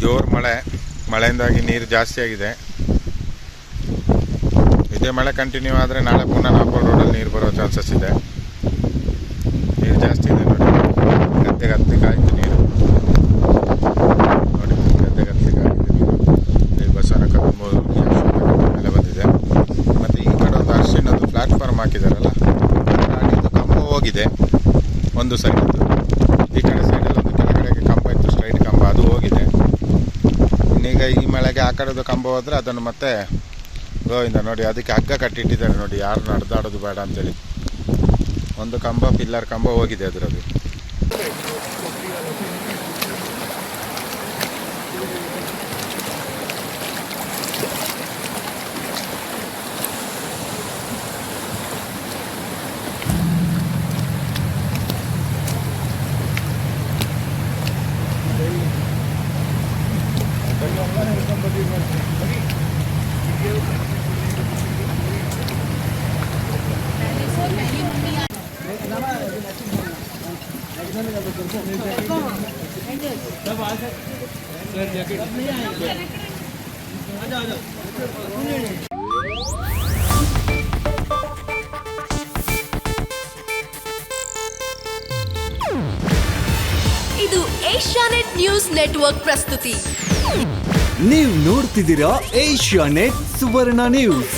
ಜೋರು ಮಳೆಯಿಂದಾಗಿ ನೀರು ಜಾಸ್ತಿ ಆಗಿದೆ. ಇದೇ ಮಳೆ ಕಂಟಿನ್ಯೂ ಆದರೆ ನಾಳೆ ಪುನಃ ನಾಪೋಲ್ ರೋಡಲ್ಲಿ ನೀರು ಬರೋ ಚಾನ್ಸಸ್ ಇದೆ. ನೀರು ಜಾಸ್ತಿ ಇದೆ ನೋಡಿ, ಗದ್ದೆಗೆ ಆಯಿತು ನೀರು ನೋಡಿ, ಗದ್ದೆಗೆ ಆಗಿದೆ ನೀರು. ಈ ಬಸವನಕಟ್ಟೆ ಮೇಲೆ ಬಂದಿದೆ. ಮತ್ತು ಈ ಕಡೆ ಒಂದು ಅರ್ಶಿನದ್ದು ಪ್ಲಾಟ್ಫಾರ್ಮ್ ಹಾಕಿದಾರಲ್ಲ, ಇದು ಕಂಬ ಹೋಗಿದೆ ಒಂದು ಸೈಡದ್ದು. ಈ ಕಡೆ ಸೈಡಲ್ಲಿ ಒಂದು ಕೆಳಗಡೆಗೆ ಕಂಬ ಇತ್ತು, ಸ್ಟ್ರೈಟ್ ಕಂಬ, ಅದು ಹೋಗಿದೆ. ಇನ್ನೀಗ ಈ ಮಳೆಗೆ ಆ ಕಡೆದು ಕಂಬ ಹೋದರೆ ಅದನ್ನು ಮತ್ತೆ ಗೋವಿಂದ ನೋಡಿ, ಅದಕ್ಕೆ ಹಗ್ಗ ಕಟ್ಟಿಟ್ಟಿದ್ದಾರೆ ನೋಡಿ, ಯಾರು ನಡೆದಾಡೋದು ಬೇಡ ಅಂತೇಳಿ. ಒಂದು ಕಂಬ, ಪಿಲ್ಲರ್ ಕಂಬ ಹೋಗಿದೆ ಅದರದ್ದು. ಇದು ಏಷ್ಯಾನೆಟ್ ನ್ಯೂಸ್ ನೆಟ್ವರ್ಕ್ ಪ್ರಸ್ತುತಿ. ನೀವು ನೋಡ್ತಿದ್ದೀರಾ ಏಷ್ಯಾನೆಟ್ ಸುವರ್ಣ ನ್ಯೂಸ್.